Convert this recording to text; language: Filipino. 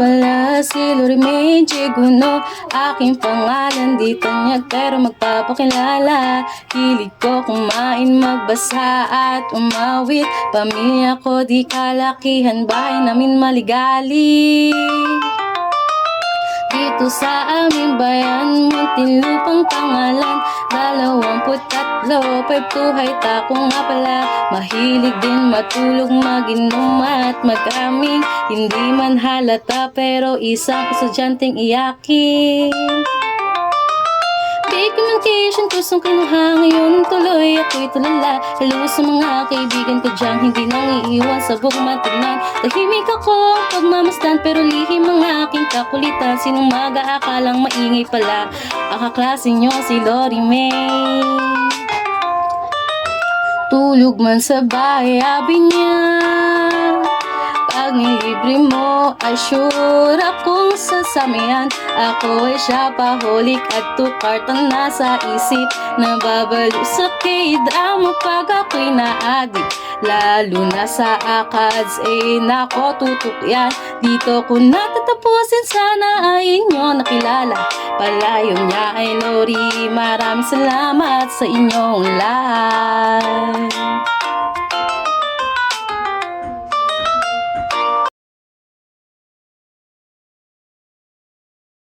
pala si Lorime Jiguno, aking pangalan di tanyag pero magpapakilala. Hilig ko kumain, magbasa at umawit. Pamilya ko di kalakihan, bahay namin maligali. Dito sa aming bayan, Muntinlupang pangalan, 23, 5'2" ako nga pala. Mahilig din matulog, mag-inom at mag-aming. Hindi man halata pero isang estudyanteng iyakin. Documentation kusong kinuha ngayon, tuloy ako'y tulala. Hello sa mga kaibigan ko dyan, hindi nang iiwan sa buong matignan. Tahimik ako ang pagmamasdan pero lihim ang aking kakulitan. Sinong mag-aakalang maingay pala, akaklase nyo si Lorime. Tulog man sa bahay, abi niya. Pag nilibre mo ay sure akong sasamayan. Ako ay siya paholic at tukartan nasa isip. Nababalo sa K-drama pag ako'y na-addict. Lalo na sa ACADS, nako tutok yan. Dito ko natatapusin, sana ay inyo nakilala. Palayo niya ay Lori, maraming salamat sa inyong lahat.